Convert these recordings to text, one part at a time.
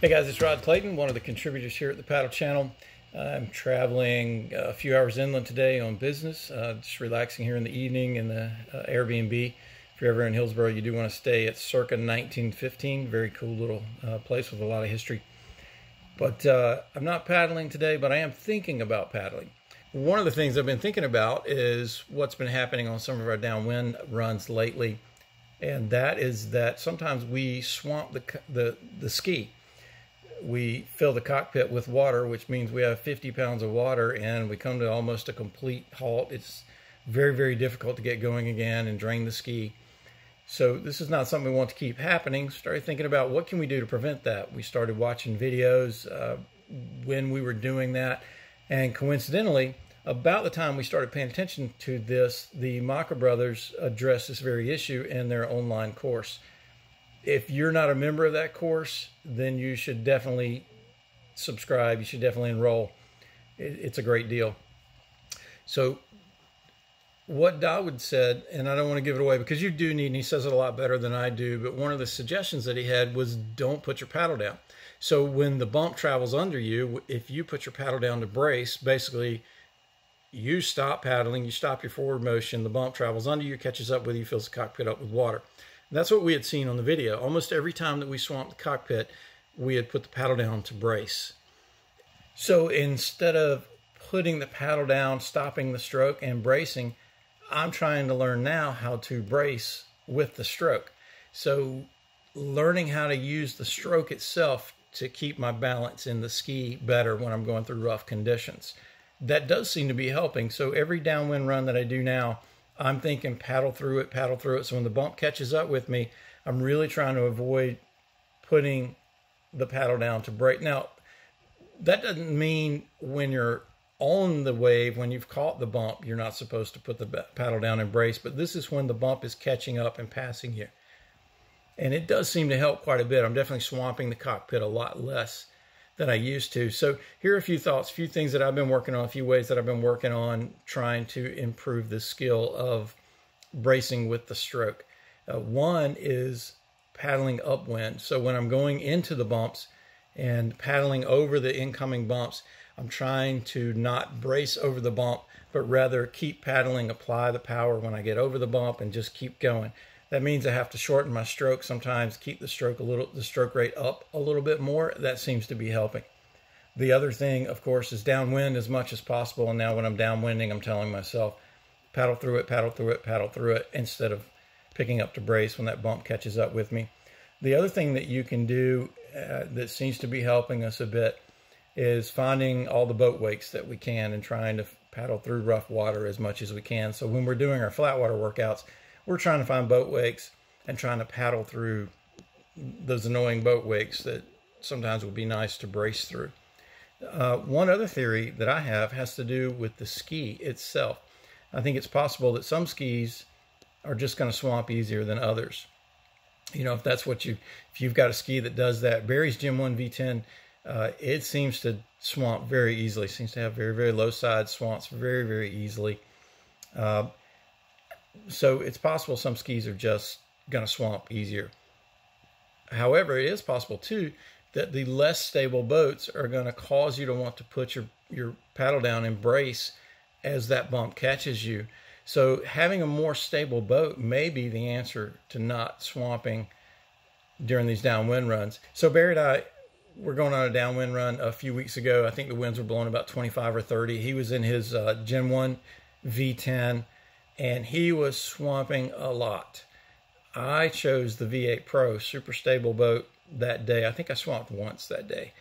Hey guys, it's Rod Clayton, one of the contributors here at the Paddle Channel. I'm traveling a few hours inland today on business, just relaxing here in the evening in the Airbnb. If you're ever in Hillsborough, you do want to stay at circa 1915. Very cool little place with a lot of history. But I'm not paddling today, but I am thinking about paddling. One of the things I've been thinking about is what's been happening on some of our downwind runs lately. And that is that sometimes we swamp the ski. We fill the cockpit with water, which means we have 50 pounds of water, and we come to almost a complete halt. It's very, very difficult to get going again and drain the ski. So this is not something we want to keep happening. Started thinking about what can we do to prevent that. We started watching videos when we were doing that, and coincidentally, about the time we started paying attention to this, the Maka brothers addressed this very issue in their online course. If you're not a member of that course, then you should definitely subscribe. You should definitely enroll. It's a great deal. So what Downwinding said, and I don't want to give it away because you do need, and he says it a lot better than I do, but one of the suggestions that he had was don't put your paddle down. So when the bump travels under you, if you put your paddle down to brace, basically you stop paddling, you stop your forward motion, the bump travels under you, catches up with you, fills the cockpit up with water. And that's what we had seen on the video. Almost every time that we swamped the cockpit, we had put the paddle down to brace. So instead of putting the paddle down, stopping the stroke, and bracing, I'm trying to learn now how to brace with the stroke. So learning how to use the stroke itself to keep my balance in the ski better when I'm going through rough conditions. That does seem to be helping. So every downwind run that I do now, I'm thinking paddle through it, paddle through it. So when the bump catches up with me, I'm really trying to avoid putting the paddle down to brake. Now, that doesn't mean when you're on the wave, when you've caught the bump, you're not supposed to put the paddle down and brace, but this is when the bump is catching up and passing you. And it does seem to help quite a bit. I'm definitely swamping the cockpit a lot less than I used to. So here are a few thoughts, a few things that I've been working on, a few ways that I've been working on trying to improve the skill of bracing with the stroke. One is paddling upwind. So when I'm going into the bumps and paddling over the incoming bumps, I'm trying to not brace over the bump, but rather keep paddling, apply the power when I get over the bump and just keep going. That means I have to shorten my stroke sometimes, keep the stroke rate up a little bit more. That seems to be helping. The other thing, of course, is downwind as much as possible. And now when I'm downwinding, I'm telling myself, paddle through it, paddle through it, paddle through it, instead of picking up to brace when that bump catches up with me. The other thing that you can do that seems to be helping us a bit is finding all the boat wakes that we can and trying to paddle through rough water as much as we can. So when we're doing our flat water workouts, we're trying to find boat wakes and trying to paddle through those annoying boat wakes that sometimes would be nice to brace through. One other theory that I have has to do with the ski itself. I think it's possible that some skis are just going to swamp easier than others. You know, if that's what if you've got a ski that does that, Barry's Gym 1 V10, it seems to swamp very easily. Seems to have very, very low side swamps very, very easily. So it's possible some skis are just going to swamp easier. However, it is possible too that the less stable boats are going to cause you to want to put your paddle down and brace as that bump catches you. So having a more stable boat may be the answer to not swamping during these downwind runs. So Barry and I were going on a downwind run a few weeks ago. I think the winds were blowing about 25 or 30. He was in his Gen 1 V10. And he was swamping a lot. I chose the V8 Pro, super stable boat that day. I think I swamped once that day.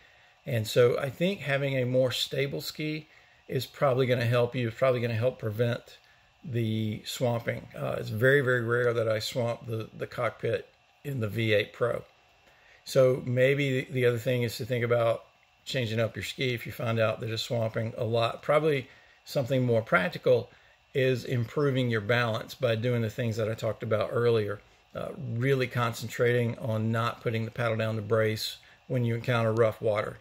And so I think having a more stable ski is probably going to help you. It's probably going to help prevent the swamping. It's very, very rare that I swamp the cockpit in the V8 Pro. So maybe the other thing is to think about changing up your ski if you find out that it's swamping a lot. Probably something more practical is improving your balance by doing the things that I talked about earlier. Really concentrating on not putting the paddle down to brace when you encounter rough water,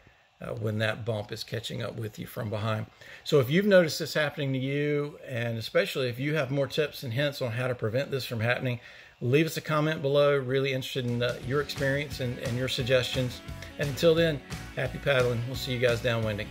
when that bump is catching up with you from behind. So if you've noticed this happening to you, and especially if you have more tips and hints on how to prevent this from happening, leave us a comment below. Really interested in your experience and your suggestions. And until then, happy paddling. We'll see you guys downwinding.